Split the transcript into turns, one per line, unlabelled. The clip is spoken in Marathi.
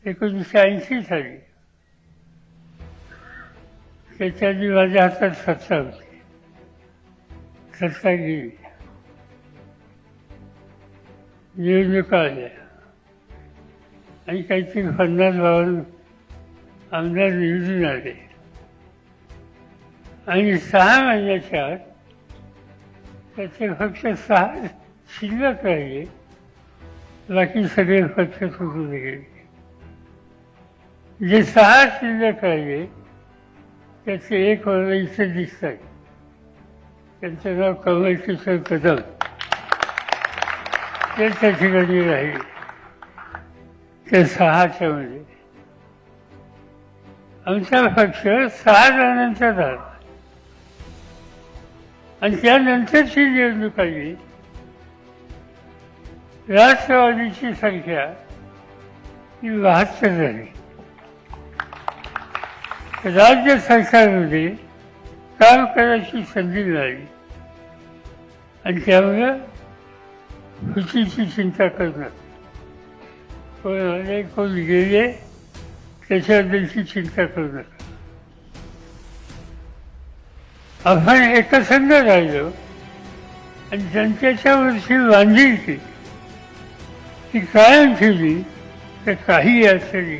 1980 साली त्याच्या आधी माझ्या हातात सत्ता होती. सत्ता गेली, निवडणुका आल्या आणि काहीतरी 50-52 आमदार निवडून आले आणि 6 महिन्याच्या आत त्याचे फक्त 6 शिल्लक राहिले, बाकी सगळे पक्ष सुटून गेले. जे 6 शिल्लक राहिले त्याचे एक मला इथे दिसत आहे. त्यांचं नाव कमलकिशोर कदम. ते त्या ठिकाणी राहिले त्या 6च्या मध्ये. आमचा पक्ष 6 जणांचा झाला आणि त्यानंतरची निवडणूक आली. राष्ट्रवादीची संख्या ही 72 झाली. राज्य सरकारमध्ये काम करायची संधी मिळाली आणि त्यामुळं फुटीची चिंता करणार, कोण आले कोण गेले त्याच्याबद्दलची चिंता करणार. आपण एकसंध राहिलो आणि जनतेच्या वरची बांधिलकी ती कायम ठेवली तर काही अडचणी